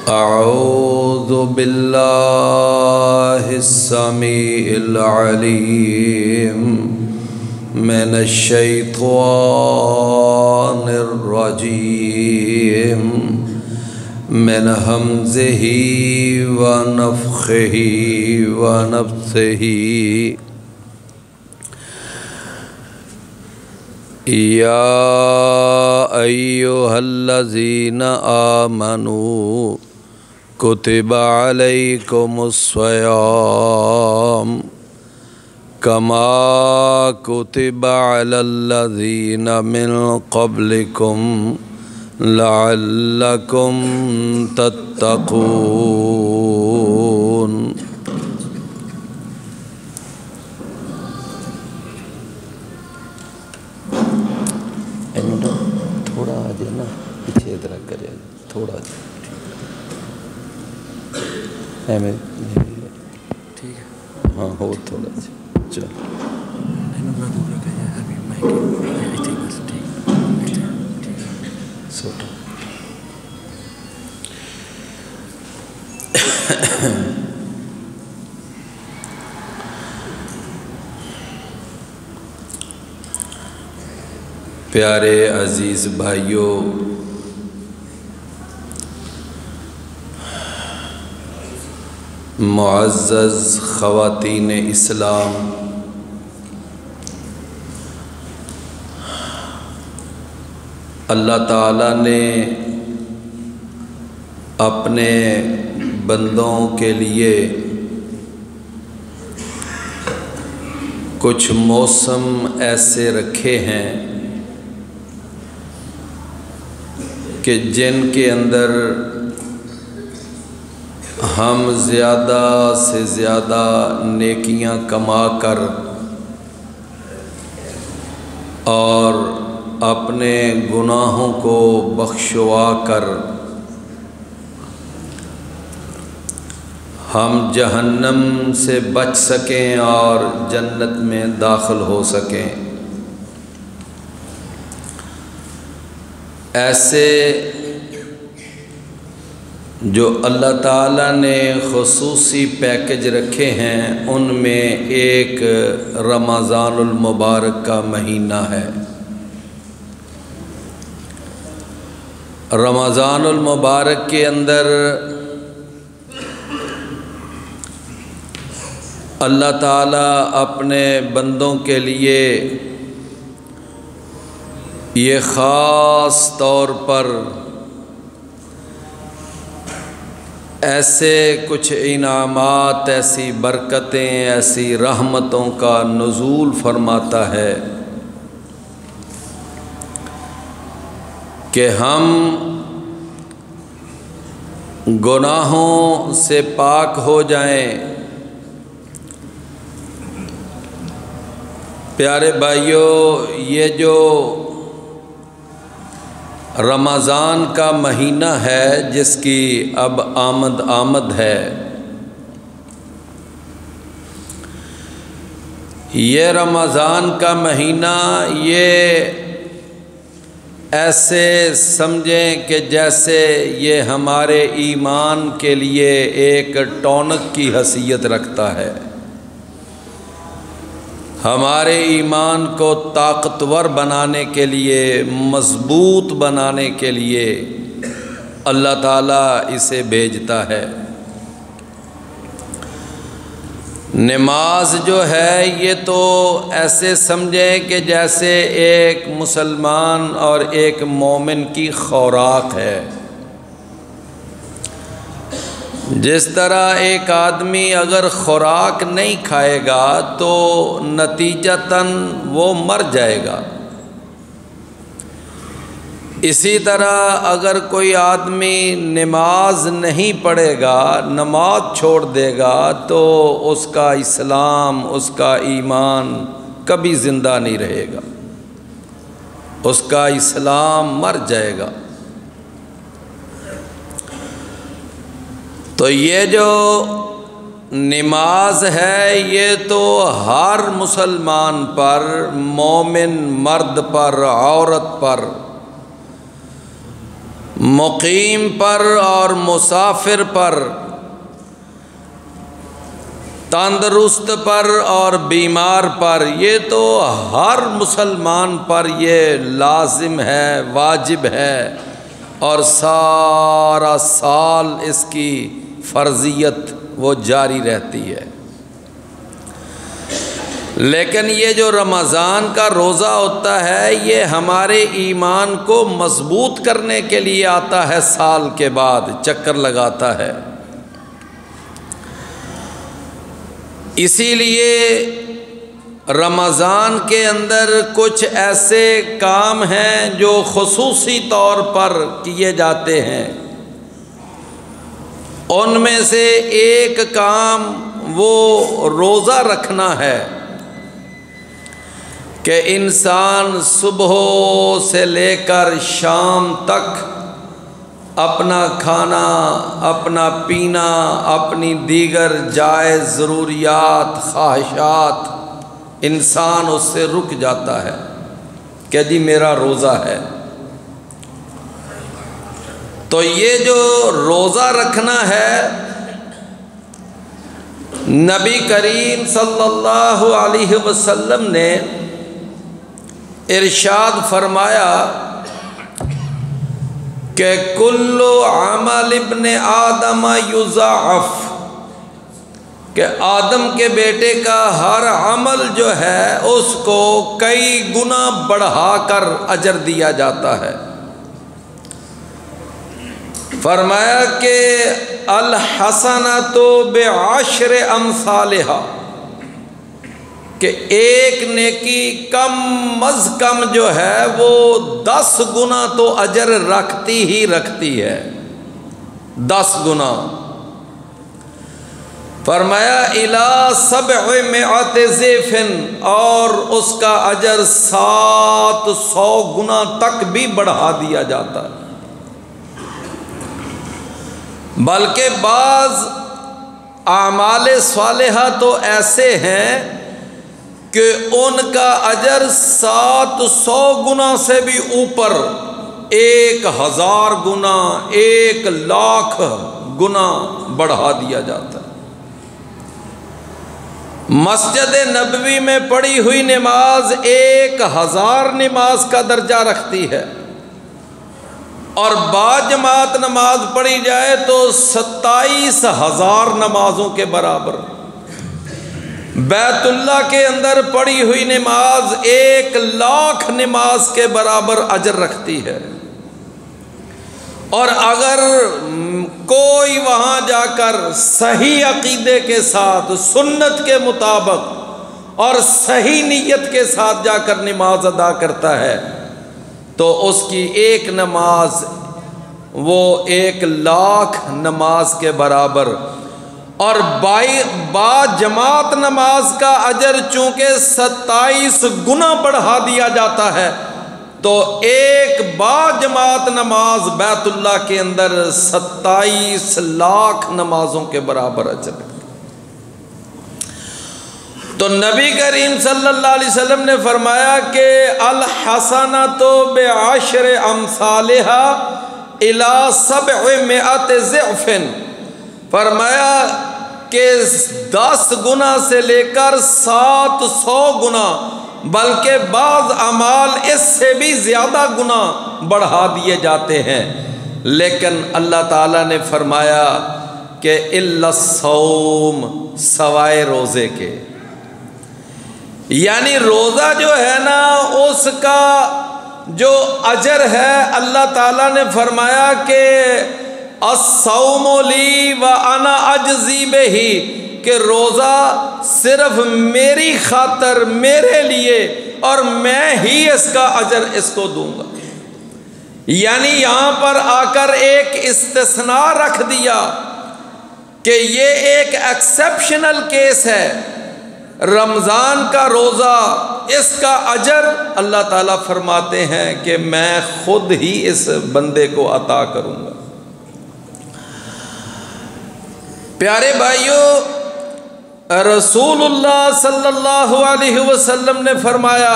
اعوذ باللہ السمیع العلیم من الشیطان الرجیم من ہمزہ ونفخہ ونفثہ یا ایھا الذین آمنوا کتب علیکم الصیام کما کتب علی الذین من قبلکم لعلکم تتقون۔ تھوڑا آ جائے نا پیچھے ادھر کرے تھوڑا ٹھیک ہے ہاں ہو تھوڑا چلو پیارے عزیز بھائیوں، معزز خواتین اسلام، اللہ تعالیٰ نے اپنے بندوں کے لیے کچھ موسم ایسے رکھے ہیں کہ جن کے اندر ہم زیادہ سے زیادہ نیکیاں کما کر اور اپنے گناہوں کو بخشوا کر ہم جہنم سے بچ سکیں اور جنت میں داخل ہو سکیں۔ ایسے جو اللہ تعالیٰ نے خصوصی پیکج رکھے ہیں ان میں ایک رمضان المبارک کا مہینہ ہے۔ رمضان المبارک کے اندر اللہ تعالیٰ اپنے بندوں کے لیے یہ خاص طور پر ایسے کچھ انعامات، ایسی برکتیں، ایسی رحمتوں کا نزول فرماتا ہے کہ ہم گناہوں سے پاک ہو جائیں۔ پیارے بھائیوں، یہ جو رمضان کا مہینہ ہے جس کی اب آمد ہے، یہ رمضان کا مہینہ یہ ایسے سمجھیں کہ جیسے یہ ہمارے ایمان کے لیے ایک ٹونک کی حیثیت رکھتا ہے۔ ہمارے ایمان کو طاقتور بنانے کے لیے، مضبوط بنانے کے لیے اللہ تعالیٰ اسے بھیجتا ہے۔ نماز جو ہے یہ تو ایسے سمجھیں کہ جیسے ایک مسلمان اور ایک مومن کی خوراک ہے۔ جس طرح ایک آدمی اگر خوراک نہیں کھائے گا تو نتیجتاً وہ مر جائے گا، اسی طرح اگر کوئی آدمی نماز نہیں پڑھے گا، نماز چھوڑ دے گا تو اس کا اسلام، اس کا ایمان کبھی زندہ نہیں رہے گا، اس کا اسلام مر جائے گا۔ تو یہ جو نماز ہے یہ تو ہر مسلمان پر، مومن مرد پر، عورت پر مقیم پر اور مسافر پر، تندرست پر اور بیمار پر، یہ تو ہر مسلمان پر یہ لازم ہے، واجب ہے، اور سارا سال اس کی فرضیت وہ جاری رہتی ہے۔ لیکن یہ جو رمضان کا روزہ ہوتا ہے یہ ہمارے ایمان کو مضبوط کرنے کے لیے آتا ہے، سال کے بعد چکر لگاتا ہے۔ اسی لیے رمضان کے اندر کچھ ایسے کام ہیں جو خصوصی طور پر کیے جاتے ہیں۔ ان میں سے ایک کام وہ روزہ رکھنا ہے کہ انسان صبح سے لے کر شام تک اپنا کھانا، اپنا پینا، اپنی دیگر جائز ضروریات، خواہشات، انسان اس سے رک جاتا ہے کہ جی میرا روزہ ہے۔ تو یہ جو روزہ رکھنا ہے، نبی کریم صلی اللہ علیہ وسلم نے ارشاد فرمایا کہ کل عمل ابن آدم یضاعف، کہ آدم کے بیٹے کا ہر عمل جو ہے اس کو کئی گنا بڑھا کر اجر دیا جاتا ہے۔ فرمایا کہ الحسنۃ بعشر امثالھا، کہ ایک نیکی کم از کم جو ہے وہ 10 گنا تو اجر رکھتی ہی رکھتی ہے، 10 گنا۔ فرمایا الی 700 ضعف، اور اس کا اجر 700 گنا تک بھی بڑھا دیا جاتا ہے۔ بلکہ بعض اعمال صالحہ تو ایسے ہیں کہ ان کا اجر 700 گنا سے بھی اوپر، 1000 گنا، 1,00,000 گنا بڑھا دیا جاتا ہے۔ مسجد نبوی میں پڑھی ہوئی نماز 1000 نماز کا درجہ رکھتی ہے، اور باجماعت نماز پڑھی جائے تو 27,000 نمازوں کے برابر۔ بیت اللہ کے اندر پڑھی ہوئی نماز 1,00,000 نماز کے برابر اجر رکھتی ہے۔ اور اگر کوئی وہاں جا کر صحیح عقیدے کے ساتھ، سنت کے مطابق اور صحیح نیت کے ساتھ جا کر نماز ادا کرتا ہے تو اس کی ایک نماز وہ 1,00,000 نماز کے برابر، اور با جماعت نماز کا اجر چونکہ 27 گنا بڑھا دیا جاتا ہے تو ایک با جماعت نماز بیت اللہ کے اندر 27,00,000 نمازوں کے برابر اجر۔ تو نبی کریم صلی اللہ علیہ وسلم نے فرمایا کہ الحسنۃ بعشر امثالھا الی 700 ضعف، فرمایا کہ 10 گنا سے لے کر 700 گنا، بلکہ بعض اعمال اس سے بھی زیادہ گنا بڑھا دیے جاتے ہیں۔ لیکن اللہ تعالیٰ نے فرمایا کہ الا الصوم، سوائے روزے کے، یعنی روزہ جو ہے نا اس کا جو اجر ہے اللہ تعالیٰ نے فرمایا کہ الصوم لی وانا اجزی بہ، کہ روزہ صرف میری خاطر، میرے لیے، اور میں ہی اس کا اجر اس کو دوں گا۔ یعنی یہاں پر آ کر ایک استثناء رکھ دیا کہ یہ ایک ایکسیپشنل کیس ہے، رمضان کا روزہ، اس کا اجر اللہ تعالیٰ فرماتے ہیں کہ میں خود ہی اس بندے کو عطا کروں گا۔ پیارے بھائیوں، رسول اللہ صلی اللہ علیہ وسلم نے فرمایا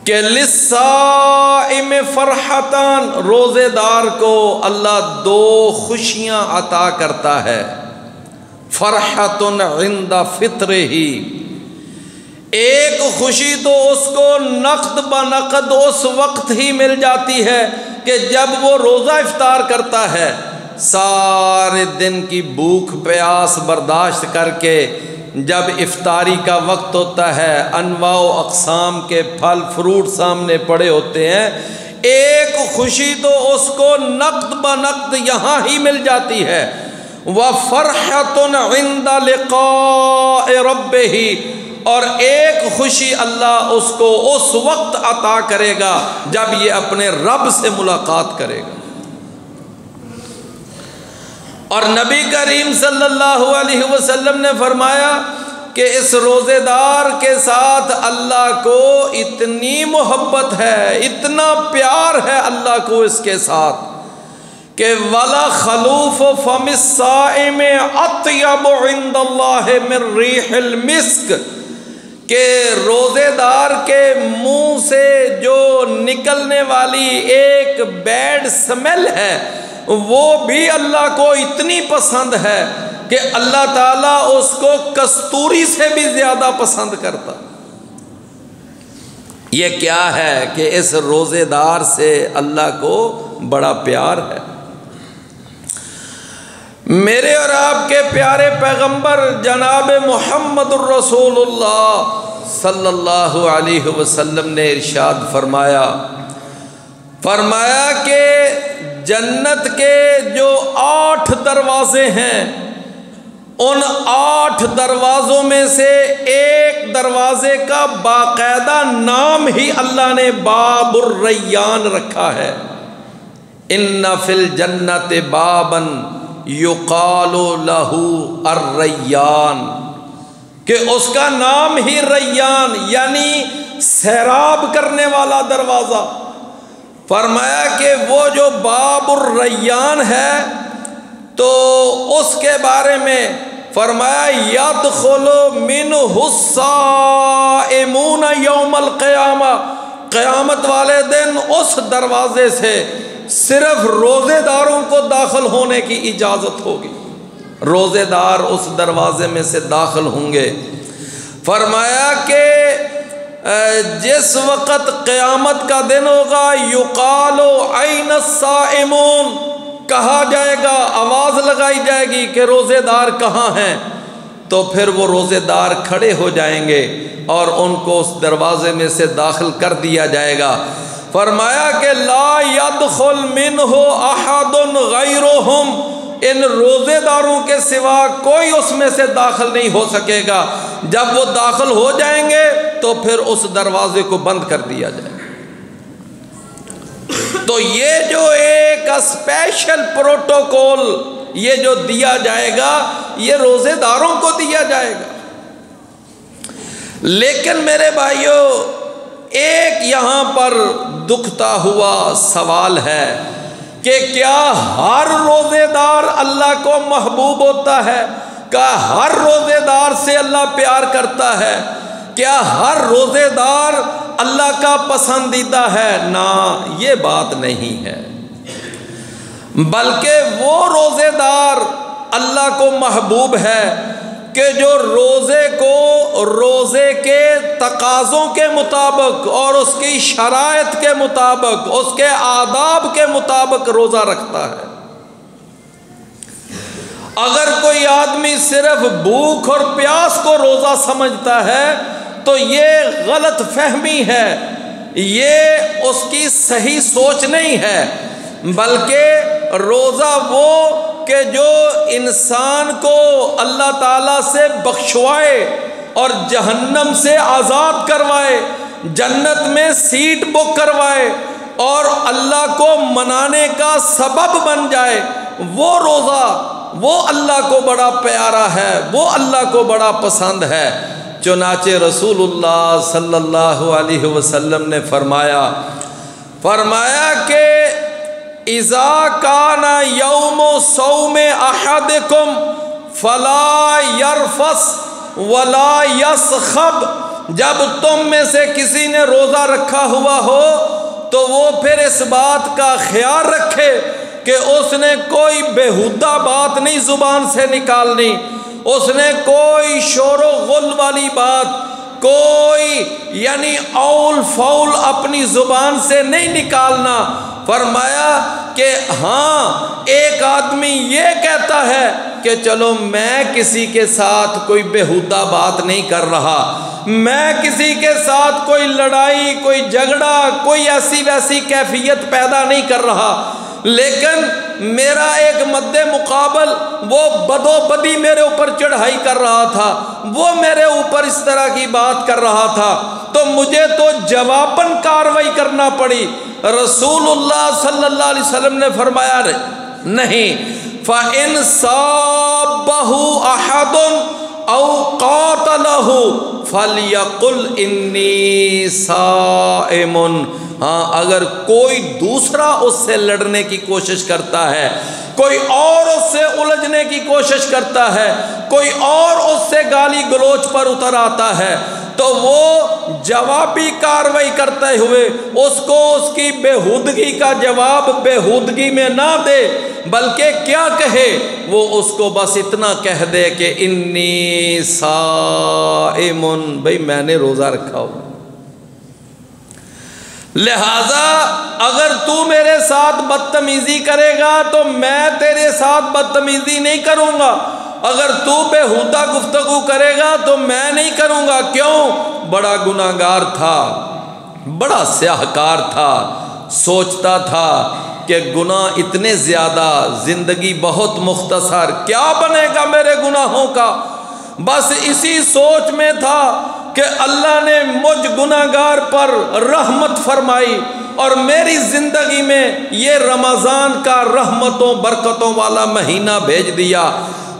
کہ للصائم فرحتان، روزے دار کو اللہ دو خوشیاں عطا کرتا ہے. فرحت عند فطرہ، ایک خوشی تو اس کو نقد بنقد اس وقت ہی مل جاتی ہے کہ جب وہ روزہ افطار کرتا ہے، سارے دن کی بھوک پیاس برداشت کر کے جب افطاری کا وقت ہوتا ہے، انواع و اقسام کے پھل فروٹ سامنے پڑے ہوتے ہیں، ایک خوشی تو اس کو نقد بنقد یہاں ہی مل جاتی ہے. وَفَرْحَةٌ عِنْدَ لِقَاءِ رَبِّهِ، اور ایک خوشی اللہ اس کو اس وقت عطا کرے گا جب یہ اپنے رب سے ملاقات کرے گا. اور نبی کریم صلی اللہ علیہ وسلم نے فرمایا کہ اس روزے دار کے ساتھ اللہ کو اتنی محبت ہے، اتنا پیار ہے اللہ کو اس کے ساتھ کہ وَلَا خَلُوفُ فَمِ الصَّائِمِ أَطْيَبُ عِنْدَ اللَّهِ مِنْ رِيحِ الْمِسْكِ، کہ روزے دار کے منہ سے جو نکلنے والی ایک بیڈ سمیل ہے وہ بھی اللہ کو اتنی پسند ہے کہ اللہ تعالیٰ اس کو کستوری سے بھی زیادہ پسند کرتا. یہ کیا ہے کہ اس روزے دار سے اللہ کو بڑا پیار ہے. میرے اور آپ کے پیارے پیغمبر جناب محمد الرسول اللہ صلی اللہ علیہ وسلم نے ارشاد فرمایا کہ جنت کے جو 8 دروازے ہیں، ان 8 دروازوں میں سے ایک دروازے کا باقاعدہ نام ہی اللہ نے باب الریان رکھا ہے. ان فی الجنت بابا یقال لہ الریان، کہ اس کا نام ہی ریان یعنی سیراب کرنے والا دروازہ. فرمایا کہ وہ جو باب الریان ہے تو اس کے بارے میں فرمایا یدخل منہ الصائمون یوم القیامہ، قیامت والے دن اس دروازے سے صرف روزے داروں کو داخل ہونے کی اجازت ہوگی. روزے دار اس دروازے میں سے داخل ہوں گے. فرمایا کہ جس وقت قیامت کا دن ہوگا یقال این الصائمون، کہا جائے گا، آواز لگائی جائے گی کہ روزے دار کہاں ہیں، تو پھر وہ روزے دار کھڑے ہو جائیں گے اور ان کو اس دروازے میں سے داخل کر دیا جائے گا. فرمایا کہ لا يدخل منہ احد غیرہم، ان روزے داروں کے سوا کوئی اس میں سے داخل نہیں ہو سکے گا. جب وہ داخل ہو جائیں گے تو پھر اس دروازے کو بند کر دیا جائے گا. تو یہ جو ایک اسپیشل پروٹوکول یہ جو دیا جائے گا یہ روزے داروں کو دیا جائے گا. لیکن میرے بھائیوں ایک یہاں پر دکھتا ہوا سوال ہے کہ کیا ہر روزے دار اللہ کو محبوب ہوتا ہے؟ کیا ہر روزے دار سے اللہ پیار کرتا ہے؟ کیا ہر روزے دار اللہ کا پسندیدہ ہے؟ نہ، یہ بات نہیں ہے. بلکہ وہ روزے دار اللہ کو محبوب ہے کہ جو روزے کو روزے کے تقاضوں کے مطابق اور اس کی شرائط کے مطابق، اس کے آداب کے مطابق روزہ رکھتا ہے. اگر کوئی آدمی صرف بھوک اور پیاس کو روزہ سمجھتا ہے تو یہ غلط فہمی ہے، یہ اس کی صحیح سوچ نہیں ہے. بلکہ روزہ وہ کہ جو انسان کو اللہ تعالیٰ سے بخشوائے اور جہنم سے آزاد کروائے، جنت میں سیٹ بک کروائے اور اللہ کو منانے کا سبب بن جائے، وہ روزہ وہ اللہ کو بڑا پیارا ہے، وہ اللہ کو بڑا پسند ہے. چنانچہ رسول اللہ صلی اللہ علیہ وسلم نے فرمایا کہ اذا کان یوم صوم احدکم فلا یرفث ولا یصخب جب تم میں سے کسی نے روزہ رکھا ہوا ہو تو وہ پھر اس بات کا خیال رکھے کہ اس نے کوئی بےہودہ بات نہیں زبان سے نکالنی، اس نے کوئی شور و غل والی بات، کوئی یعنی اول فول اپنی زبان سے نہیں نکالنا۔ فرمایا کہ ہاں ایک آدمی یہ کہتا ہے کہ چلو میں کسی کے ساتھ کوئی بےہودہ بات نہیں کر رہا، میں کسی کے ساتھ کوئی لڑائی، کوئی جھگڑا، کوئی ایسی ویسی کیفیت پیدا نہیں کر رہا، لیکن میرا ایک مد مقابل وہ بدو بدی میرے اوپر چڑھائی کر رہا تھا، وہ میرے اوپر اس طرح کی بات کر رہا تھا، تو مجھے تو جواباً کاروائی کرنا پڑی۔ رسول اللہ صلی اللہ علیہ وسلم نے فرمایا نہیں، فَإِن صَابَّهُ أَحَدٌ أَوْ قَاتَلَهُ فَلْيَقُلْ إِنِّي صَائِمٌ۔ ہاں اگر کوئی دوسرا اس سے لڑنے کی کوشش کرتا ہے، کوئی اور اس سے الجھنے کی کوشش کرتا ہے، کوئی اور اس سے گالی گلوچ پر اتر آتا ہے، تو وہ جوابی کاروائی کرتے ہوئے اس کو اس کی بےہودگی کا جواب بےہودگی میں نہ دے، بلکہ کیا کہے، وہ اس کو بس اتنا کہہ دے کہ انی صائم، بھئی میں نے روزہ رکھا ہو۔ لہذا اگر تو میرے ساتھ بدتمیزی کرے گا تو میں تیرے ساتھ بدتمیزی نہیں کروں گا، اگر تو بےہودہ گفتگو کرے گا تو میں نہیں کروں گا۔ کیوں؟ بڑا گناہگار تھا، بڑا سیاہکار تھا، سوچتا تھا کہ گناہ اتنے زیادہ، زندگی بہت مختصر، کیا بنے گا میرے گناہوں کا، بس اسی سوچ میں تھا کہ اللہ نے مجھ گناہگار پر رحمت فرمائی اور میری زندگی میں یہ رمضان کا رحمتوں برکتوں والا مہینہ بھیج دیا،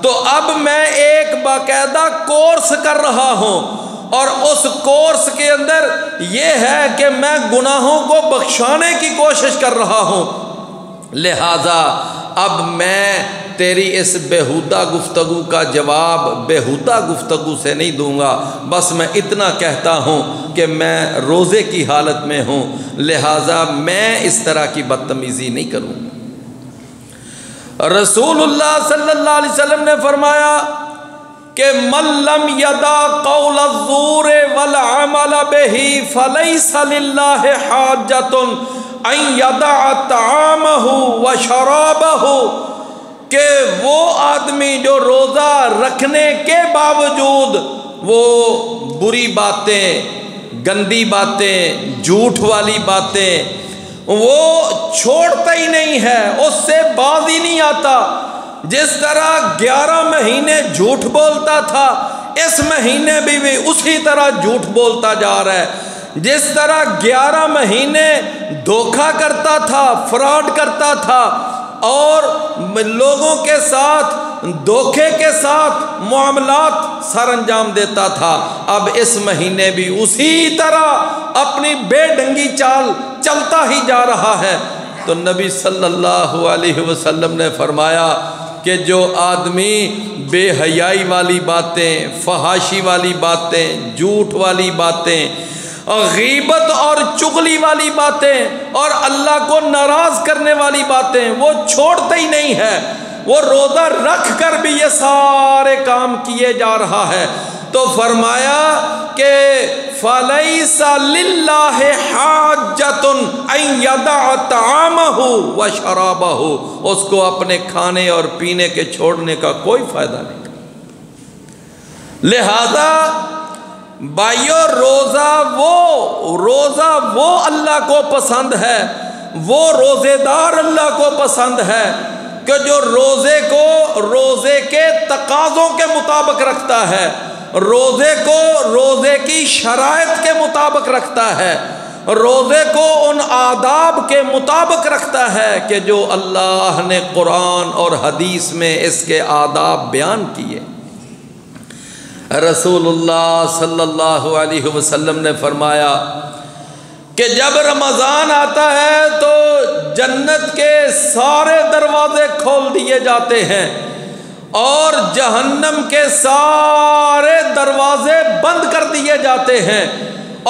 تو اب میں ایک باقاعدہ کورس کر رہا ہوں، اور اس کورس کے اندر یہ ہے کہ میں گناہوں کو بخشانے کی کوشش کر رہا ہوں، لہذا اب میں تیری اس بےہودہ گفتگو کا جواب بےہودہ گفتگو سے نہیں دوں گا، بس میں اتنا کہتا ہوں کہ میں روزے کی حالت میں ہوں، لہذا میں اس طرح کی بدتمیزی نہیں کروں۔ رسول اللہ صلی اللہ علیہ وسلم نے فرمایا کہ من لم یدع قول الزور والعمل بہ فلیس للہ حاجۃ ان یدع طعامہ وشرابہ، کہ وہ آدمی جو روزہ رکھنے کے باوجود وہ بری باتیں، گندی باتیں، جھوٹ والی باتیں وہ چھوڑتا ہی نہیں ہے، اس سے باز ہی نہیں آتا، جس طرح 11 مہینے جھوٹ بولتا تھا اس مہینے بھی اسی طرح جھوٹ بولتا جا رہا ہے، جس طرح 11 مہینے دھوکہ کرتا تھا، فراڈ کرتا تھا اور لوگوں کے ساتھ دھوکے کے ساتھ معاملات سر انجام دیتا تھا، اب اس مہینے بھی اسی طرح اپنی بے ڈنگی چال چلتا ہی جا رہا ہے۔ تو نبی صلی اللہ علیہ وسلم نے فرمایا کہ جو آدمی بے حیائی والی باتیں، فحاشی والی باتیں، جھوٹ والی باتیں، غیبت اور چغلی والی باتیں اور اللہ کو ناراض کرنے والی باتیں وہ چھوڑتا ہی نہیں ہے، وہ روزہ رکھ کر بھی یہ سارے کام کیے جا رہا ہے، تو فرمایا کہ فَلَيْسَ لِلَّهِ حَاجَّةٌ أَن يَدَعَ طَعَامَهُ وَشَرَابَهُ، اس کو اپنے کھانے اور پینے کے چھوڑنے کا کوئی فائدہ نہیں۔ لہذا بھائیو روزہ وہ اللہ کو پسند ہے، وہ روزے دار اللہ کو پسند ہے کہ جو روزے کو روزے کے تقاضوں کے مطابق رکھتا ہے، روزے کو روزے کی شرائط کے مطابق رکھتا ہے، روزے کو ان آداب کے مطابق رکھتا ہے کہ جو اللہ نے قرآن اور حدیث میں اس کے آداب بیان کیے۔ رسول اللہ صلی اللہ علیہ وسلم نے فرمایا کہ جب رمضان آتا ہے تو جنت کے سارے دروازے کھول دیے جاتے ہیں اور جہنم کے سارے دروازے بند کر دیے جاتے ہیں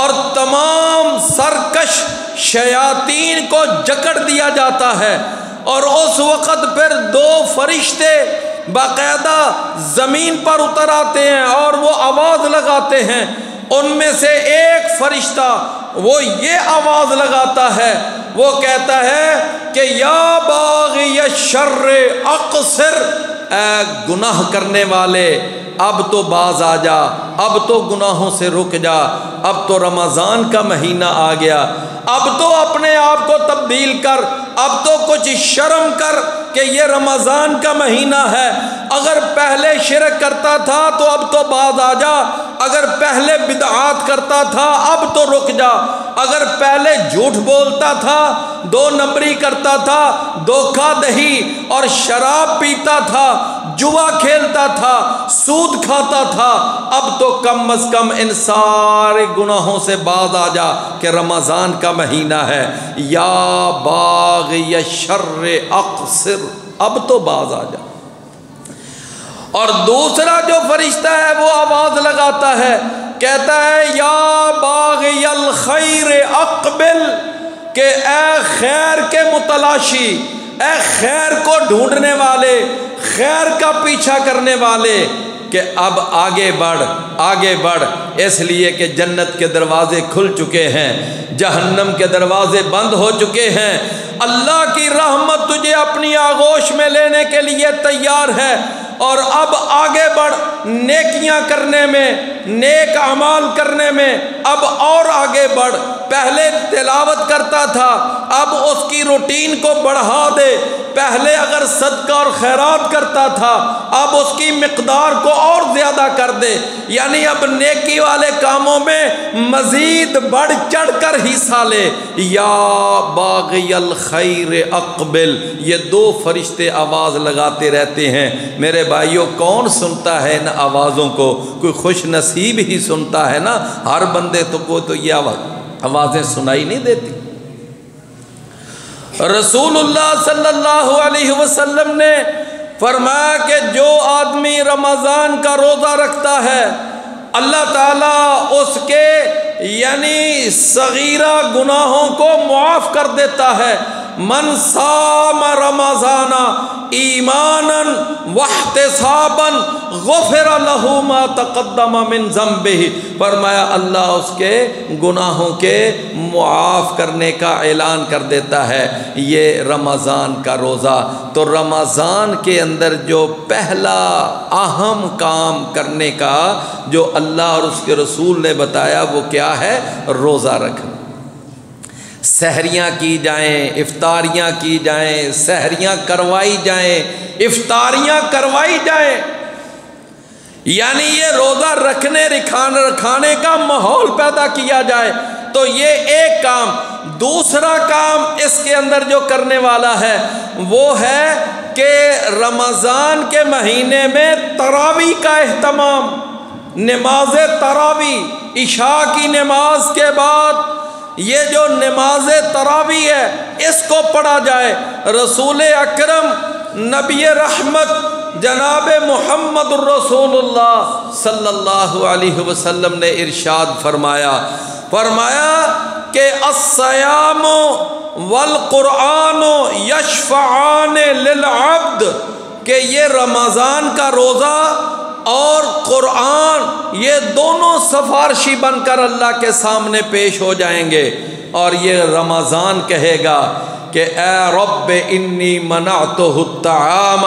اور تمام سرکش شیاطین کو جکڑ دیا جاتا ہے، اور اس وقت پھر دو فرشتے باقاعدہ زمین پر اتر آتے ہیں اور وہ آواز لگاتے ہیں۔ ان میں سے ایک فرشتہ وہ یہ آواز لگاتا ہے، وہ کہتا ہے کہ یا باغی الشر اقصر، اے گناہ کرنے والے اب تو باز آ جا، اب تو گناہوں سے رک جا، اب تو رمضان کا مہینہ آ گیا، اب تو اپنے آپ کو تبدیل کر، اب تو کچھ شرم کر کہ یہ رمضان کا مہینہ ہے۔ اگر پہلے شرک کرتا تھا تو اب تو باز آ جا، اگر پہلے بدعات کرتا تھا اب تو رک جا، اگر پہلے جھوٹ بولتا تھا، دو نمبری کرتا تھا، دھوکہ دہی اور شراب پیتا تھا، جوا کھیلتا تھا، سود کھاتا تھا، اب تو کم از کم ان سارے گناہوں سے باز آ جا کہ رمضان کا مہینہ ہے۔ یا باغی الشر اقصر، اب تو باز آ جا۔ اور دوسرا جو فرشتہ ہے وہ آواز لگاتا ہے، کہتا ہے یا باغی الخیر اقبل، کہ اے خیر کے متلاشی، اے خیر کو ڈھونڈنے والے، خیر کا پیچھا کرنے والے، کہ اب آگے بڑھ، آگے بڑھ، اس لیے کہ جنت کے دروازے کھل چکے ہیں، جہنم کے دروازے بند ہو چکے ہیں، اللہ کی رحمت تجھے اپنی آغوش میں لینے کے لیے تیار ہے، اور اب آگے بڑھ نیکیاں کرنے میں، نیک اعمال کرنے میں، اب اور آگے بڑھ۔ پہلے تلاوت کرتا تھا، اب اس کی روٹین کو بڑھا دے، پہلے اگر صدقہ اور خیرات کرتا تھا اب اس کی مقدار کو اور زیادہ کر دے، یعنی اب نیکی والے کاموں میں مزید بڑھ چڑھ کر حصہ لے۔ یا باغی الخیر اقبل، یہ دو فرشتے آواز لگاتے رہتے ہیں۔ میرے بھائیوں، کون سنتا ہے ان آوازوں کو؟ کوئی خوش نصیب ہی سنتا ہے نا، ہر بندے کو تو یہ آوازیں سنائی نہیں دیتی۔ رسول اللہ صلی اللہ علیہ وسلم نے فرمایا کہ جو آدمی رمضان کا روزہ رکھتا ہے اللہ تعالیٰ اس کے یعنی صغیرہ گناہوں کو معاف کر دیتا ہے۔ من صام رمضان ایمانا واحتسابا غفر له ما تقدم من ذنبه، فرمایا اللہ اس کے گناہوں کے معاف کرنے کا اعلان کر دیتا ہے یہ رمضان کا روزہ۔ تو رمضان کے اندر جو پہلا اہم کام کرنے کا جو اللہ اور اس کے رسول نے بتایا وہ کیا ہے؟ روزہ رکھنا۔ سحریاں کی جائیں، افطاریاں کی جائیں، سحریاں کروائی جائیں، افطاریاں کروائی جائیں، یعنی یہ روزہ رکھانے کا ماحول پیدا کیا جائے۔ تو یہ ایک کام۔ دوسرا کام اس کے اندر جو کرنے والا ہے وہ ہے کہ رمضان کے مہینے میں تراویح کا اہتمام، نماز تراویح، عشاء کی نماز کے بعد یہ جو نماز تراویح ہے اس کو پڑھا جائے۔ رسول اکرم نبی رحمت جناب محمد الرسول اللہ صلی اللہ علیہ وسلم نے ارشاد فرمایا کہ الصیام والقرآن یشفعان للعبد، کہ یہ رمضان کا روزہ اور قرآن یہ دونوں سفارشی بن کر اللہ کے سامنے پیش ہو جائیں گے، اور یہ رمضان کہے گا کہ اے رب انی منعتہ الطعام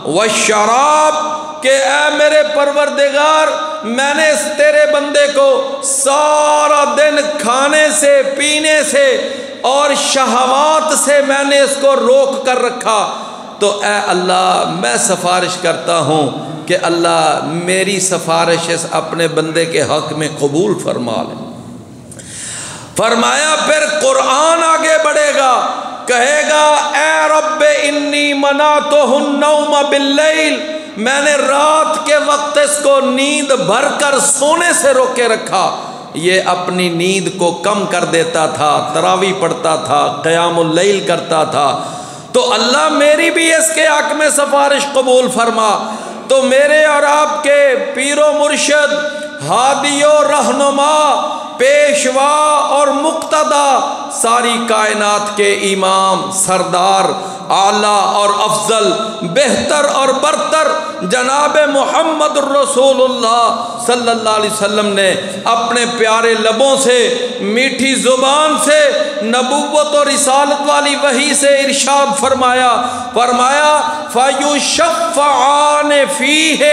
والشراب، کہ اے میرے پروردگار میں نے اس تیرے بندے کو سارا دن کھانے سے، پینے سے اور شہوات سے میں نے اس کو روک کر رکھا، تو اے اللہ میں سفارش کرتا ہوں کہ اللہ میری سفارش اس اپنے بندے کے حق میں قبول فرما لے۔ فرمایا پھر قرآن آگے بڑھے گا، کہے گا اے رب انی منعتہ النوم باللیل، میں نے رات کے وقت اس کو نیند بھر کر سونے سے روکے رکھا، یہ اپنی نیند کو کم کر دیتا تھا، تراویح پڑھتا تھا، قیام اللیل کرتا تھا، تو اللہ میری بھی اس کے حق میں سفارش قبول فرما۔ تو میرے اور آپ کے پیر و مرشد، ہادی و رہنما، پیشوا اور مقتدا، ساری کائنات کے امام، سردار، اعلیٰ اور افضل، بہتر اور برتر جناب محمد الرسول اللہ صلی اللہ علیہ وسلم نے اپنے پیارے لبوں سے، میٹھی زبان سے، نبوت اور رسالت والی وحی سے ارشاد فرمایا فَيُشَفَّعَانِ فِيهِ،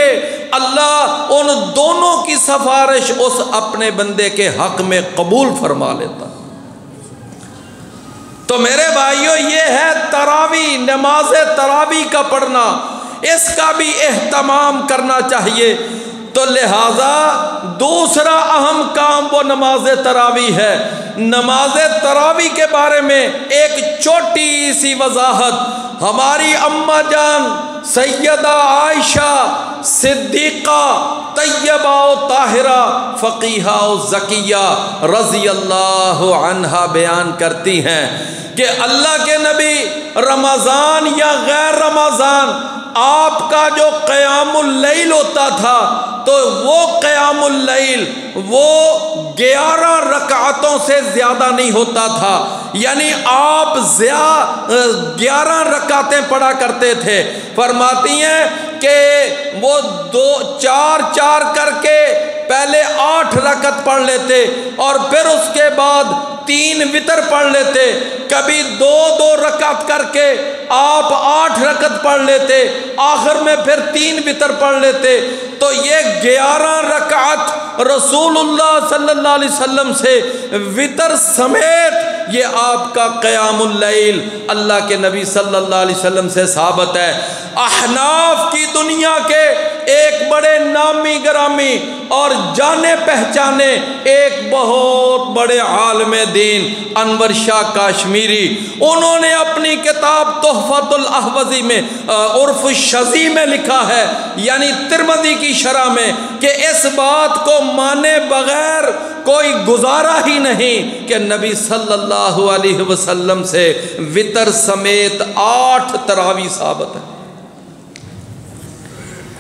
اللہ ان دونوں کی سفارش اس اپنے بندے کے حق میں قبول فرما لیتا۔ تو میرے بھائیو، یہ ہے تراویح، نماز تراویح کا پڑھنا، اس کا بھی اہتمام کرنا چاہیے۔ تو لہٰذا دوسرا اہم کام وہ نماز تراویح ہے۔ نماز تراویح کے بارے میں ایک چھوٹی سی وضاحت، ہماری اماں جان سیدہ عائشہ صدیقہ طیبہ و طاہرہ فقیہہ و ذکیہ رضی اللہ عنہا بیان کرتی ہیں کہ اللہ کے نبی رمضان یا غیر رمضان آپ کا جو قیام اللیل ہوتا تھا، تو وہ قیام اللیل وہ 11 رکعتوں سے زیادہ نہیں ہوتا تھا، یعنی آپ 11 رکعتیں پڑھا کرتے تھے۔ فرماتی ہیں کہ وہ 4 کر کے پہلے 8 رکعت پڑھ لیتے اور پھر اس کے بعد 3 وتر پڑھ لیتے، کبھی 2 رکعت کر کے آپ 8 رکعت پڑھ لیتے، آخر میں پھر 3 وتر پڑھ لیتے۔ تو یہ 11 رکعت رسول اللہ صلی اللہ علیہ وسلم سے وتر سمیت یہ آپ کا قیام اللیل اللہ کے نبی صلی اللہ علیہ وسلم سے ثابت ہے۔ احناف کی دنیا کے ایک بڑے نامی گرامی اور جانے پہچانے ایک بہت بڑے عالم دین انور شاہ کاشمیری، انہوں نے اپنی کتاب تحفۃ الاحوذی میں عرف الشذی میں لکھا ہے، یعنی ترمذی کی شرح میں، کہ اس بات کو مانے بغیر کوئی گزارا ہی نہیں کہ نبی صلی اللہ علیہ وسلم سے وتر سمیت 8 تراویح ثابت ہے۔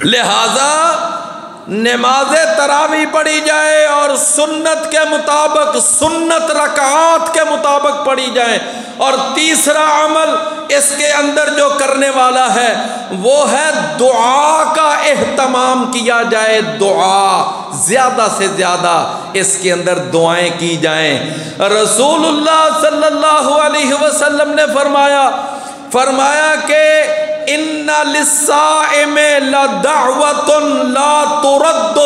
لہذا نماز تراویح پڑھی جائے اور سنت کے مطابق، سنت رکعات کے مطابق پڑھی جائے۔ اور تیسرا عمل اس کے اندر جو کرنے والا ہے وہ ہے دعا کا اہتمام کیا جائے، دعا زیادہ سے زیادہ اس کے اندر دعائیں کی جائیں۔ رسول اللہ صلی اللہ علیہ وسلم نے فرمایا کہ ان للصائم لدعوۃ لا ترد،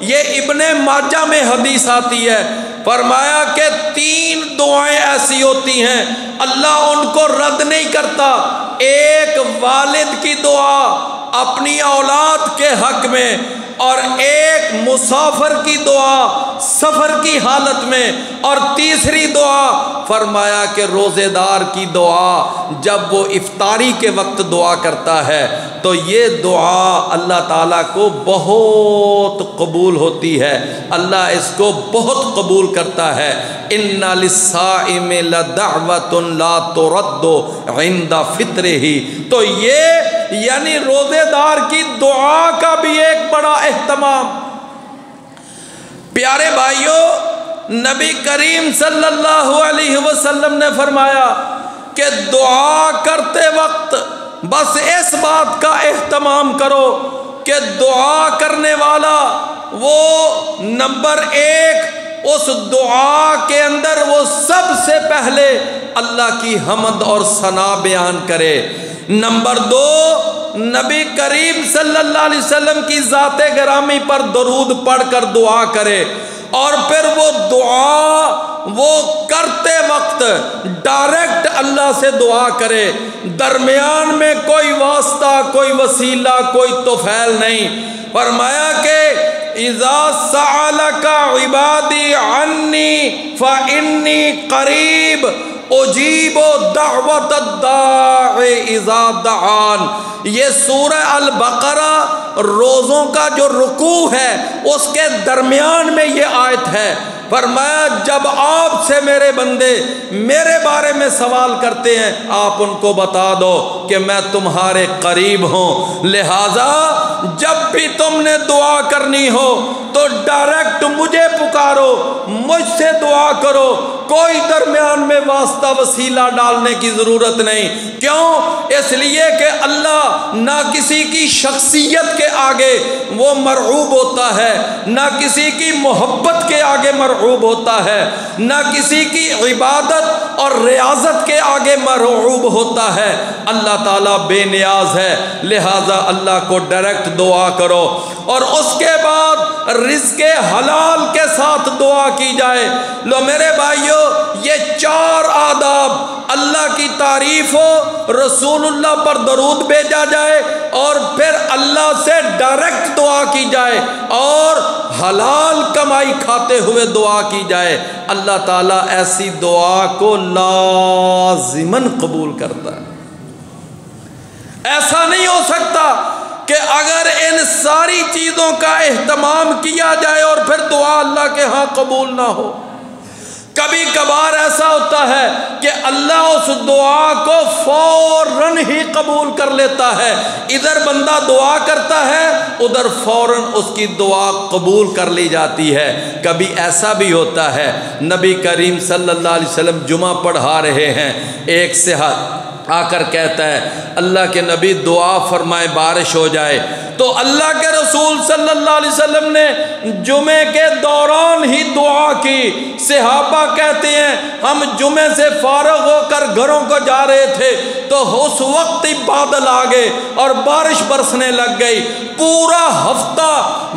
یہ ابن ماجہ میں حدیث آتی ہے۔ فرمایا کہ 3 دعائیں ایسی ہوتی ہیں اللہ ان کو رد نہیں کرتا۔ ایک والد کی دعا اپنی اولاد کے حق میں، اور ایک مسافر کی دعا سفر کی حالت میں، اور تیسری دعا فرمایا کہ روزے دار کی دعا جب وہ افطاری کے وقت دعا کرتا ہے تو یہ دعا اللہ تعالیٰ کو بہت قبول ہوتی ہے، اللہ اس کو بہت قبول کرتا ہے۔ ان للصائم لدعوۃ لا ترد عند فطرہ، تو یہ یعنی روزے دار کی دعا کا بھی ایک بڑا اہتمام۔ پیارے بھائیوں، نبی کریم صلی اللہ علیہ وسلم نے فرمایا کہ دعا کرتے وقت بس اس بات کا اہتمام کرو کہ دعا کرنے والا وہ نمبر 1 اس دعا کے اندر وہ سب سے پہلے اللہ کی حمد اور ثنا بیان کرے۔ نمبر 2 نبی کریم صلی اللہ علیہ وسلم کی ذات گرامی پر درود پڑھ کر دعا کرے، اور پھر وہ دعا وہ کرتے وقت ڈائریکٹ اللہ سے دعا کرے، درمیان میں کوئی واسطہ، کوئی وسیلہ، کوئی طفیل نہیں۔ فرمایا کہ اذا سألک عبادی عنی فإنی قریب اجیب دعوت الداع اذا دعان۔ یہ سورہ البقرہ روزوں کا جو رکوع ہے اس کے درمیان میں یہ آیت ہے فرمایا جب آپ سے میرے بندے میرے بارے میں سوال کرتے ہیں آپ ان کو بتا دو کہ میں تمہارے قریب ہوں، لہذا جب بھی تم نے دعا کرنی ہو تو ڈائریکٹ مجھے پکارو، مجھ سے دعا کرو، کوئی درمیان میں واسطہ وسیلہ ڈالنے کی ضرورت نہیں۔ کیوں؟ اس لیے کہ اللہ نہ کسی کی شخصیت کے آگے وہ مرعوب ہوتا ہے، نہ کسی کی محبت کے آگے مرعوب ہوتا ہے، نہ کسی کی عبادت اور ریاضت کے آگے مرعوب ہوتا ہے۔ اللہ تعالیٰ بے نیاز ہے، لہذا اللہ کو ڈائریکٹ دعا کرو، اور اس کے بعد رزق حلال کے ساتھ دعا کی جائے۔ لو میرے بھائیو، یہ 4 آداب، اللہ کی تعریف ہو، رسول اللہ پر درود بھیجا جائے، اور پھر اللہ سے ڈائریکٹ دعا کی جائے، اور حلال کمائی کھاتے ہوئے دعا کی جائے، اللہ تعالیٰ ایسی دعا کو لازماً قبول کرتا ہے۔ ایسا نہیں ہو سکتا کہ اگر ان ساری چیزوں کا اہتمام کیا جائے اور پھر دعا اللہ کے ہاں قبول نہ ہو۔ کبھی کبھار ایسا ہوتا ہے کہ اللہ اس دعا کو فوراً ہی قبول کر لیتا ہے، ادھر بندہ دعا کرتا ہے ادھر فوراً اس کی دعا قبول کر لی جاتی ہے۔ کبھی ایسا بھی ہوتا ہے، نبی کریم صلی اللہ علیہ وسلم جمعہ پڑھا رہے ہیں، ایک صحابی آ کر کہتا ہے اللہ کے نبی دعا فرمائے بارش ہو جائے، تو اللہ کے رسول صلی اللہ علیہ وسلم نے جمعے کے دوران ہی دعا کی۔ صحابہ کہتے ہیں ہم جمعے سے فارغ ہو کر گھروں کو جا رہے تھے تو اس وقت ہی بادل آ گئے اور بارش برسنے لگ گئی، پورا ہفتہ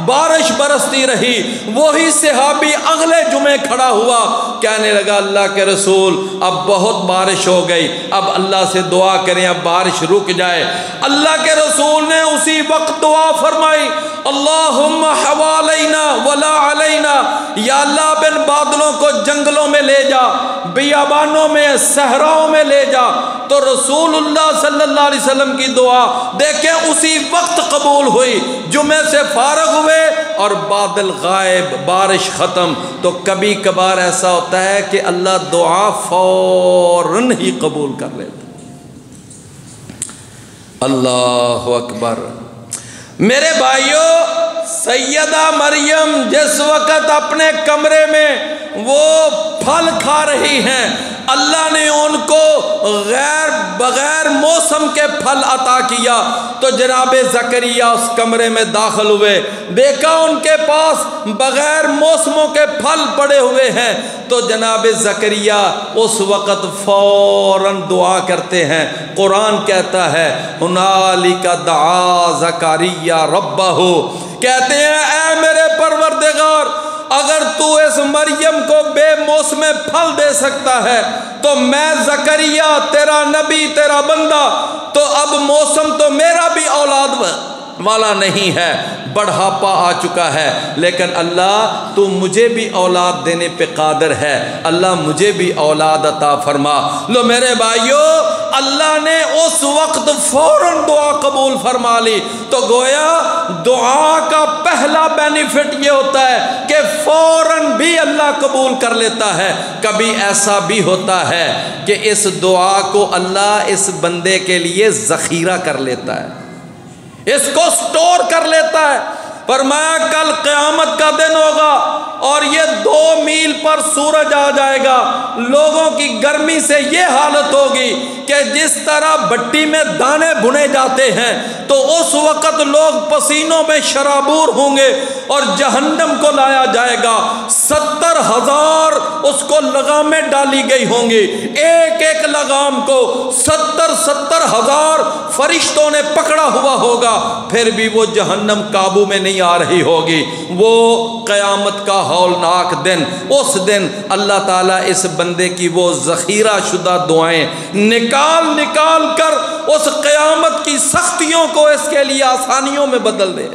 بارش برستی رہی۔ وہی صحابی اگلے جمعے کھڑا ہوا، کہنے لگا اللہ کے رسول اب بہت بارش ہو گئی، اب اللہ سے دعا کریں اب بارش رک جائے۔ اللہ کے رسول نے اسی وقت دعا فرمائی، اللہم حوالینا ولا علینا، یا اللہ بن بادلوں کو جنگلوں میں لے جا، بیابانوں میں، صحراؤں میں لے جا۔ تو رسول اللہ صلی اللہ علیہ وسلم کی دعا دیکھیں اسی وقت قبول ہوئی، جمعے سے فارغ ہوئے اور بادل غائب، بارش ختم۔ تو کبھی کبھار ایسا ہوتا ہے کہ اللہ دعا فوراً ہی قبول کر لیتا۔ اللہ اکبر۔ میرے بھائیو، سیدہ مریم جس وقت اپنے کمرے میں وہ پھل کھا رہی ہیں، اللہ نے ان کو بغیر موسم کے پھل عطا کیا، تو جناب زکریا اس کمرے میں داخل ہوئے، دیکھا ان کے پاس بغیر موسموں کے پھل پڑے ہوئے ہیں، تو جناب زکریا اس وقت فوراً دعا کرتے ہیں۔ قرآن کہتا ہے ہنالک دعا زکریا ربہ، کہتے ہیں اے میرے پروردگار اگر تو اس مریم کو بے موسم پھل دے سکتا ہے تو میں زکریا تیرا نبی تیرا بندہ تو اب موسم تو میرا بھی اولاد والا نہیں ہے، بڑھاپا آ چکا ہے، لیکن اللہ تو مجھے بھی اولاد دینے پہ قادر ہے، اللہ مجھے بھی اولاد عطا فرما۔ لو میرے بھائیو، اللہ نے اس وقت فوراً دعا قبول فرما لی۔ تو گویا دعا کا پہلا بینیفٹ یہ ہوتا ہے کہ فوراً بھی اللہ قبول کر لیتا ہے۔ کبھی ایسا بھی ہوتا ہے کہ اس دعا کو اللہ اس بندے کے لیے ذخیرہ کر لیتا ہے، اس کو سٹور کر لیتا ہے۔ فرمایا کل قیامت کا دن ہوگا اور یہ 2 میل پر سورج آ جائے گا، لوگوں کی گرمی سے یہ حالت ہوگی کہ جس طرح بھٹی میں دانے بھنے جاتے ہیں تو اس وقت لوگ پسینوں میں شرابور ہوں گے، اور جہنم کو لایا جائے گا، 70,000 اس کو لگامیں ڈالی گئی ہوں گی، ایک ایک لگام کو 70,000 فرشتوں نے پکڑا ہوا ہوگا، پھر بھی وہ جہنم قابو میں نہیں آ رہی ہوگی۔ وہ قیامت کا ہولناک دن، اس دن اللہ تعالیٰ اس بندے کی وہ ذخیرہ شدہ دعائیں نکال کر اس قیامت کی سختیوں کو اس کے لیے آسانیوں میں بدل دے۔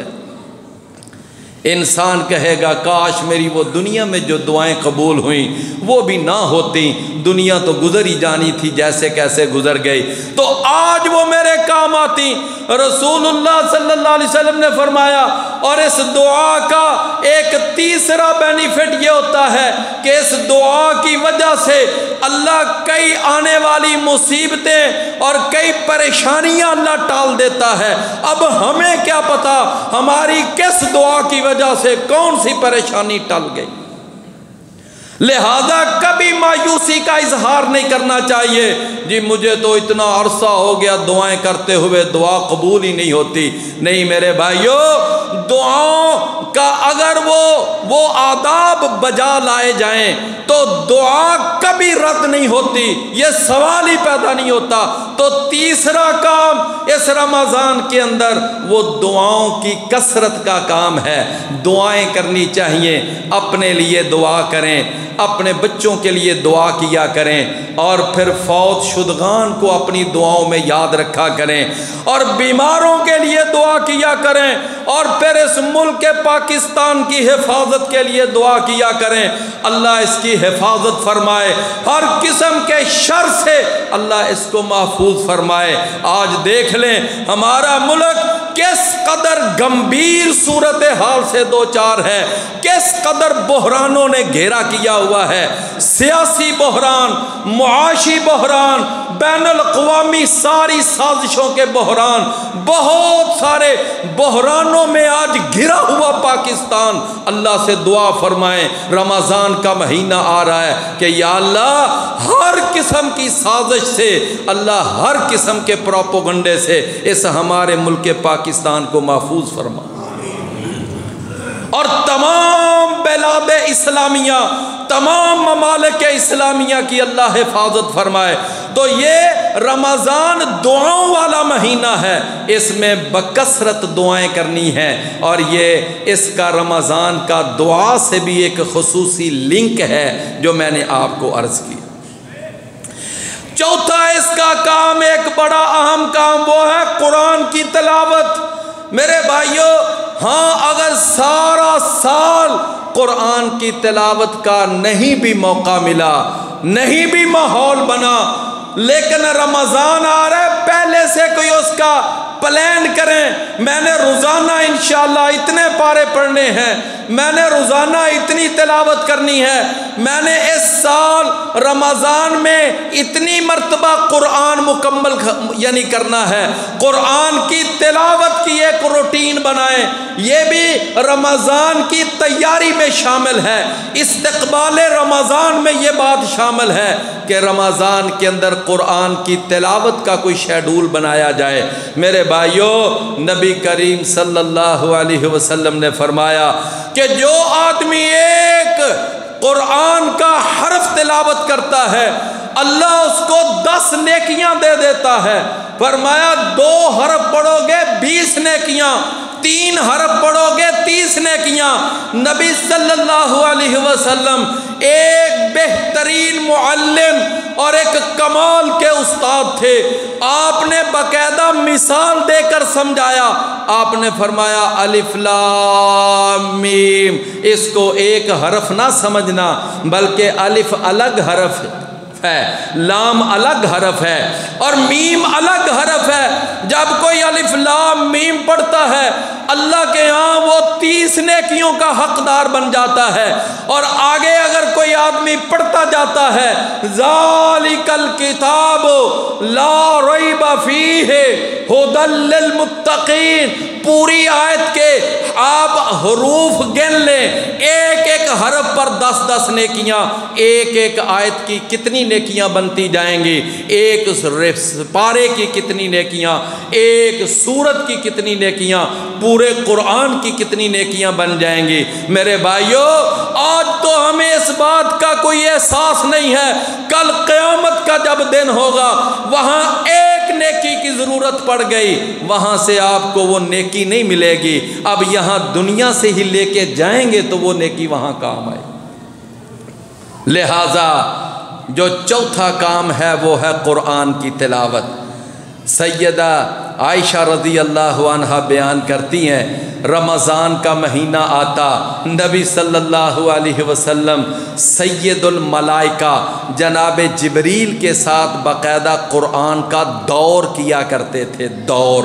انسان کہے گا کاش میری وہ دنیا میں جو دعائیں قبول ہوئیں وہ بھی نہ ہوتی، دنیا تو گزر ہی جانی تھی جیسے کیسے گزر گئی، تو آج وہ میرے کام آتی۔ رسول اللہ صلی اللہ علیہ وسلم نے فرمایا، اور اس دعا کا ایک تیسرا بینیفٹ یہ ہوتا ہے کہ اس دعا کی وجہ سے اللہ کئی آنے والی مصیبتیں اور کئی پریشانیاں اللہ ٹال دیتا ہے۔ اب ہمیں کیا پتا ہماری کس دعا کی وجہ سے کون سی پریشانی ٹل گئی، لہذا کبھی مایوسی کا اظہار نہیں کرنا چاہیے، جی مجھے تو اتنا عرصہ ہو گیا دعائیں کرتے ہوئے دعا قبول ہی نہیں ہوتی۔ نہیں میرے بھائیو، دعاؤں کا اگر وہ آداب بجا لائے جائیں تو دعا کبھی رد نہیں ہوتی، یہ سوال ہی پیدا نہیں ہوتا۔ تو تیسرا کام اس رمضان کے اندر وہ دعاؤں کی کثرت کا کام ہے۔ دعائیں کرنی چاہیے، اپنے لیے دعا کریں، اپنے بچوں کے لیے دعا کیا کریں، اور پھر فوت شدگان کو اپنی دعاؤں میں یاد رکھا کریں، اور بیماروں کے لیے دعا کیا کریں، اور پھر اس ملک پاکستان کی حفاظت کے لیے دعا کیا کریں۔ اللہ اس کی حفاظت فرمائے، ہر قسم کے شر سے اللہ اس کو محفوظ فرمائے۔ آج دیکھ لیں ہمارا ملک کس قدر گمبھیر صورتحال سے دوچار ہے، کس قدر بحرانوں نے گھیرا کیا ہوا ہے، سیاسی بحران، معاشی بحران، بین الاقوامی ساری سازشوں کے بحران، بہت سارے بحرانوں میں آج گھرا ہوا پاکستان۔ اللہ سے دعا فرمائیں، رمضان کا مہینہ آ رہا ہے کہ یا اللہ ہر قسم کی سازش سے، اللہ ہر قسم کے پروپیگنڈے سے اس ہمارے ملک پاکستان کو محفوظ فرما، اور تمام بلاد اسلامیہ، تمام ممالک اسلامیہ کی اللہ حفاظت فرمائے۔ تو یہ رمضان دعاؤں والا مہینہ ہے، اس میں بکثرت دعائیں کرنی ہیں، اور یہ اس کا رمضان کا دعا سے بھی ایک خصوصی لنک ہے جو میں نے آپ کو عرض کی۔ چوتھا اس کا کام، ایک بڑا اہم کام، وہ ہے قرآن کی تلاوت۔ میرے بھائیو، ہاں اگر سارا سال قرآن کی تلاوت کا نہیں بھی موقع ملا، نہیں بھی ماحول بنا، لیکن رمضان آ رہا ہے، پہلے سے کوئی اس کا پلان کریں، میں نے روزانہ انشاءاللہ اتنے پارے پڑھنے ہیں، میں نے روزانہ اتنی تلاوت کرنی ہے، میں نے اس سال رمضان میں اتنی مرتبہ قرآن مکمل یعنی کرنا ہے۔ قرآن کی تلاوت کی ایک روٹین بنائیں، یہ بھی رمضان کی تیاری میں شامل ہے، استقبال رمضان میں یہ بات شامل ہے کہ رمضان کے اندر قرآن کی تلاوت کا کوئی شیڈول بنایا جائے۔ میرے بھائیو، نبی کریم صلی اللہ علیہ وسلم نے فرمایا کہ جو آدمی ایک قرآن کا حرف تلاوت کرتا ہے اللہ اس کو 10 نیکیاں دے دیتا ہے۔ فرمایا 2 حرف پڑھو گے 20 نیکیاں، 3 حرف پڑھو گے 30 نیکیاں۔ نبی صلی اللہ علیہ وسلم ایک بہترین معلم اور ایک کمال کے استاد تھے، آپ نے باقاعدہ مثال دے کر سمجھایا۔ آپ نے فرمایا الف لام میم، اس کو ایک حرف نہ سمجھنا، بلکہ الف الگ حرف ہے، لام الگ حرف ہے، اور میم الگ حرف ہے۔ جب کوئی الف لام میم پڑھتا ہے اللہ کے ہاں وہ 30 نیکیوں کا حقدار بن جاتا ہے، اور آگے اگر کوئی آدمی پڑھتا جاتا ہے ذالک الکتاب لا ریب فیہ ھدی للمتقین، پوری آیت کے آپ حروف گن لیں، ایک ایک حرف پر 10 نیکیاں، ایک ایک آیت کی کتنی نیکیاں بنتی جائیں گی، ایک پارے کی کتنی نیکیاں، ایک سورت کی کتنی نیکیاں، پورے قرآن کی کتنی نیکیاں بن جائیں گی۔ میرے بھائیو، آج تو ہمیں اس بات کا کوئی احساس نہیں ہے، کل قیامت کا جب دن ہوگا وہاں ایک نیکی کی ضرورت پڑ گئی، وہاں سے آپ کو وہ نیکی نہیں ملے گی، اب یہاں دنیا سے ہی لے کے جائیں گے تو وہ نیکی وہاں کام آئے۔ لہذا جو چوتھا کام ہے وہ ہے قرآن کی تلاوت۔ سیدہ عائشہ رضی اللہ عنہا بیان کرتی ہیں رمضان کا مہینہ آتا نبی صلی اللہ علیہ وسلم سید الملائکہ جناب جبریل کے ساتھ باقاعدہ قرآن کا دور کیا کرتے تھے، دور۔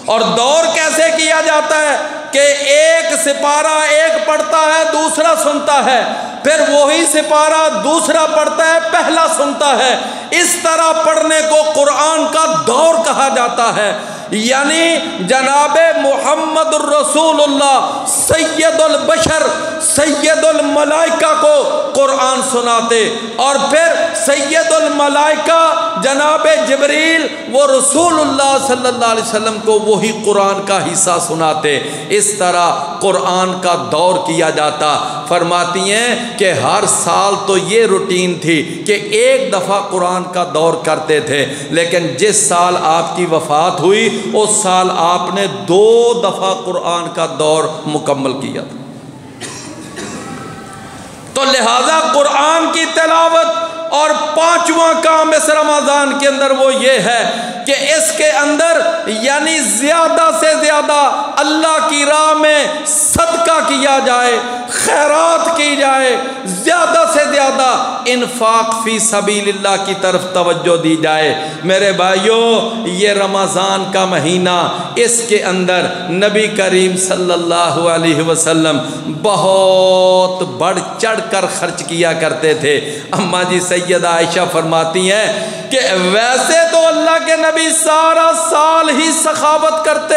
اور دور کیسے کیا جاتا ہے کہ ایک سپارہ ایک پڑھتا ہے دوسرا سنتا ہے، پھر وہی سپارہ دوسرا پڑھتا ہے پہلا سنتا ہے، اس طرح پڑھنے کو قرآن کا دور کہا جاتا ہے۔ یعنی جناب محمد الرسول اللہ سید البشر سید الملائکہ کو قرآن سناتے، اور پھر سید الملائکہ جناب جبریل وہ رسول اللہ صلی اللہ علیہ وسلم کو وہی قرآن کا حصہ سناتے، اس طرح قرآن کا دور کیا جاتا۔ فرماتی ہیں کہ ہر سال تو یہ روٹین تھی کہ ایک دفعہ قرآن کا دور کرتے تھے، لیکن جس سال آپ کی وفات ہوئی اس سال آپ نے 2 دفعہ قرآن کا دور مکمل کیا تھا۔ تو لہذا قرآن کی تلاوت اور 5واں کام اس رمضان کے اندر وہ یہ ہے کہ اس کے اندر یعنی زیادہ سے زیادہ اللہ کی راہ میں صدقہ کیا جائے، خیرات کی جائے، زیادہ سے زیادہ انفاق فی سبیل اللہ کی طرف توجہ دی جائے۔ میرے بھائیوں، یہ رمضان کا مہینہ، اس کے اندر نبی کریم صلی اللہ علیہ وسلم بہت بڑھ چڑھ کر خرچ کیا کرتے تھے۔ اماں جی سیدہ عائشہ فرماتی ہیں کہ ویسے تو اللہ کے نبی سارا سال ہی سخاوت کرتے،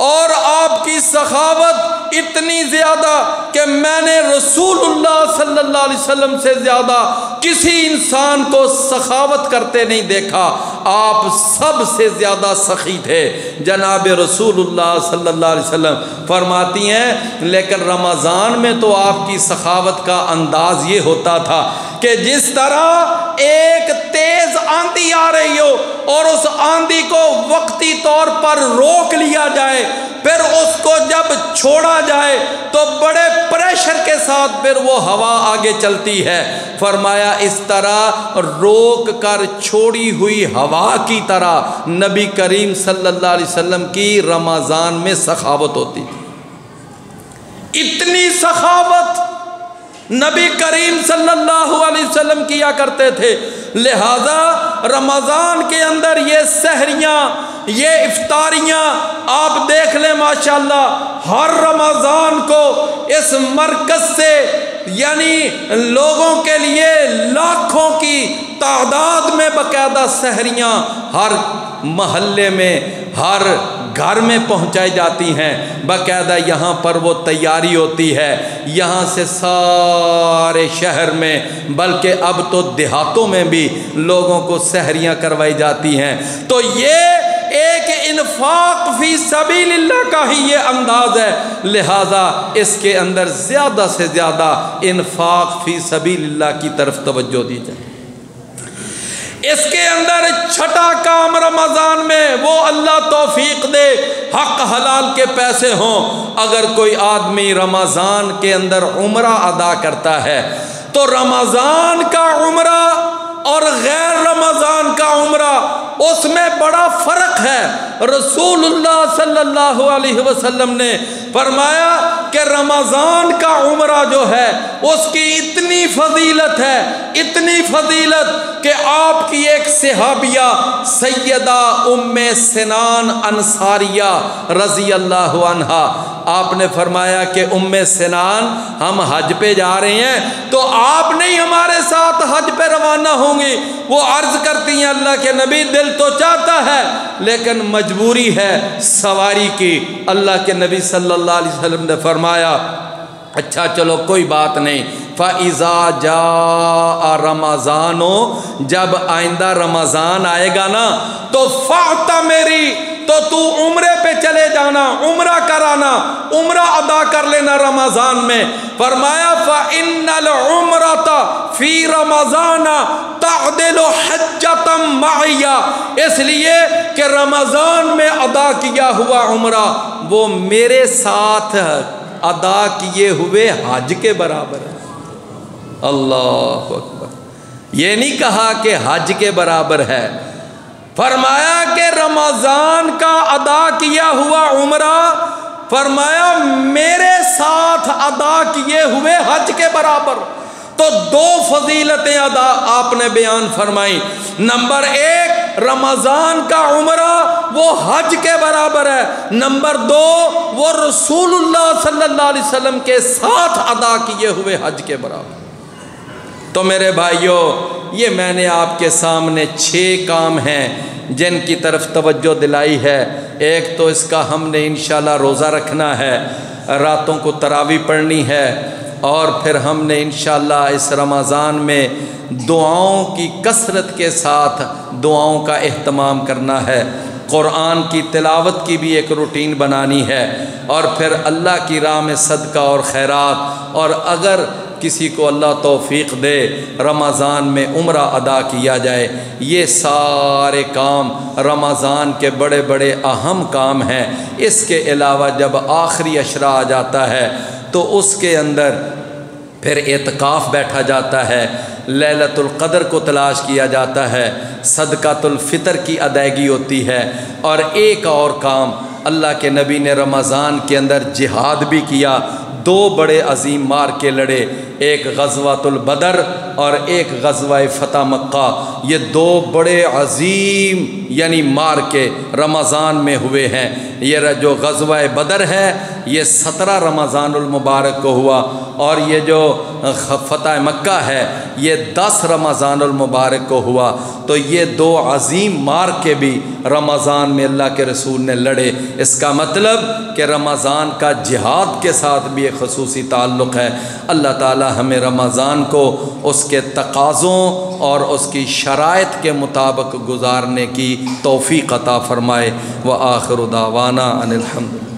اور آپ کی سخاوت اتنی زیادہ کہ میں نے رسول اللہ صلی اللہ علیہ وسلم سے زیادہ کسی انسان کو سخاوت کرتے نہیں دیکھا، آپ سب سے زیادہ سخی تھے جناب رسول اللہ صلی اللہ علیہ وسلم۔ فرماتی ہیں لیکن رمضان میں تو آپ کی سخاوت کا انداز یہ ہوتا تھا کہ جس طرح ایک تیز آندھی آ رہی ہو اور اس آندھی کو وقتی طور پر روک لیا جائے، پھر اس کو جب چھوڑا جائے تو بڑے پریشر کے ساتھ پھر وہ ہوا آگے چلتی ہے۔ فرمایا اس طرح روک کر چھوڑی ہوئی ہوا کی طرح نبی کریم صلی اللہ علیہ وسلم کی رمضان میں سخاوت ہوتی تھی۔ اتنی سخاوت نبی کریم صلی اللہ علیہ وسلم کیا کرتے تھے، لہذا رمضان کے اندر یہ سحریاں، یہ افطاریاں آپ دیکھ لیں ماشاءاللہ، ہر رمضان کو اس مرکز سے یعنی لوگوں کے لیے لاکھوں کی تعداد میں باقاعدہ سحریاں ہر محلے میں، ہر گھر میں پہنچائی جاتی ہیں، باقاعدہ یہاں پر وہ تیاری ہوتی ہے، یہاں سے سارے شہر میں بلکہ اب تو دیہاتوں میں بھی لوگوں کو سحریاں کروائی جاتی ہیں۔ تو یہ ایک انفاق فی سبیل اللہ کا ہی یہ انداز ہے، لہذا اس کے اندر زیادہ سے زیادہ انفاق فی سبیل اللہ کی طرف توجہ دی جائے۔ اس کے اندر چھٹا کام رمضان میں وہ اللہ توفیق دے حق حلال کے پیسے ہوں۔ اگر کوئی آدمی رمضان کے اندر عمرہ ادا کرتا ہے تو رمضان کا عمرہ اور غیر رمضان کا عمرہ اس میں بڑا فرق ہے۔ رسول اللہ صلی اللہ علیہ وسلم نے فرمایا کہ رمضان کا عمرہ جو ہے اس کی اتنی فضیلت ہے، اتنی فضیلت کہ آپ کی ایک صحابیہ سیدہ ام سنان انصاریہ رضی اللہ عنہا، آپ نے فرمایا کہ ام سنان ہم حج پہ جا رہے ہیں تو آپ نہیں ہمارے ساتھ حج پہ روانہ ہوں گی؟ وہ عرض کرتی ہیں اللہ کے نبی دل تو چاہتا ہے لیکن مجبوری ہے سواری کی۔ اللہ کے نبی صلی اللہ علیہ وسلم نے فرمایا اچھا چلو کوئی بات نہیں، فَإِذَا جَاءَ رَمَضَانُ، جب آئندہ رمضان آئے گا نا تو فَاعْتَمِرِي، تو تو عمرے پہ چلے جانا، عمرہ کرانا، عمرہ ادا کر لینا رمضان میں۔ فرمایا فَإِنَّ الْعُمْرَةَ فِي رَمَضَانَ تَعْدِلُ حَجَّةً مَعِيَّ، اس لیے کہ رمضان میں ادا کیا ہوا عمرہ وہ میرے ساتھ ادا کیے ہوئے حج کے برابر ہے۔ اللہ اکبر، یہ نہیں کہا کہ حج کے برابر ہے، فرمایا کہ رمضان کا ادا کیا ہوا عمرہ، فرمایا میرے ساتھ ادا کیے ہوئے حج کے برابر۔ تو دو فضیلتیں ادا آپ نے بیان فرمائی۔ نمبر ایک، رمضان کا عمرہ وہ حج کے برابر ہے۔ نمبر دو، وہ رسول اللہ صلی اللہ علیہ وسلم کے ساتھ ادا کیے ہوئے حج کے برابر۔ تو میرے بھائیوں، یہ میں نے آپ کے سامنے 6 کام ہیں جن کی طرف توجہ دلائی ہے۔ ایک تو اس کا ہم نے انشاءاللہ روزہ رکھنا ہے، راتوں کو تراویح پڑھنی ہے، اور پھر ہم نے انشاءاللہ اس رمضان میں دعاؤں کی کثرت کے ساتھ دعاؤں کا اہتمام کرنا ہے، قرآن کی تلاوت کی بھی ایک روٹین بنانی ہے، اور پھر اللہ کی راہ میں صدقہ اور خیرات، اور اگر کسی کو اللہ توفیق دے رمضان میں عمرہ ادا کیا جائے۔ یہ سارے کام رمضان کے بڑے بڑے اہم کام ہیں۔ اس کے علاوہ جب آخری عشرہ آ جاتا ہے تو اس کے اندر پھر اعتکاف بیٹھا جاتا ہے، لیلۃ القدر کو تلاش کیا جاتا ہے، صدقۃ الفطر کی ادائیگی ہوتی ہے، اور ایک اور کام اللہ کے نبی نے رمضان کے اندر جہاد بھی کیا۔ 2 بڑے عظیم مارکے لڑے، ایک غزوۃ البدر اور ایک غزوہ فتح مکہ۔ یہ 2 بڑے عظیم یعنی مارکے رمضان میں ہوئے ہیں۔ یہ جو غزوہ بدر ہے یہ 17 رمضان المبارک کو ہوا، اور یہ جو فتح مکہ ہے یہ 10 رمضان المبارک کو ہوا۔ تو یہ 2 عظیم مارکے بھی رمضان میں اللہ کے رسول نے لڑے۔ اس کا مطلب کہ رمضان کا جہاد کے ساتھ بھی ایک خصوصی تعلق ہے۔ اللہ تعالی ہمیں رمضان کو اس کے تقاضوں اور اس کی شرائط کے مطابق گزارنے کی توفیق عطا فرمائے۔ وآخر دعوانا ان الحمد للہ۔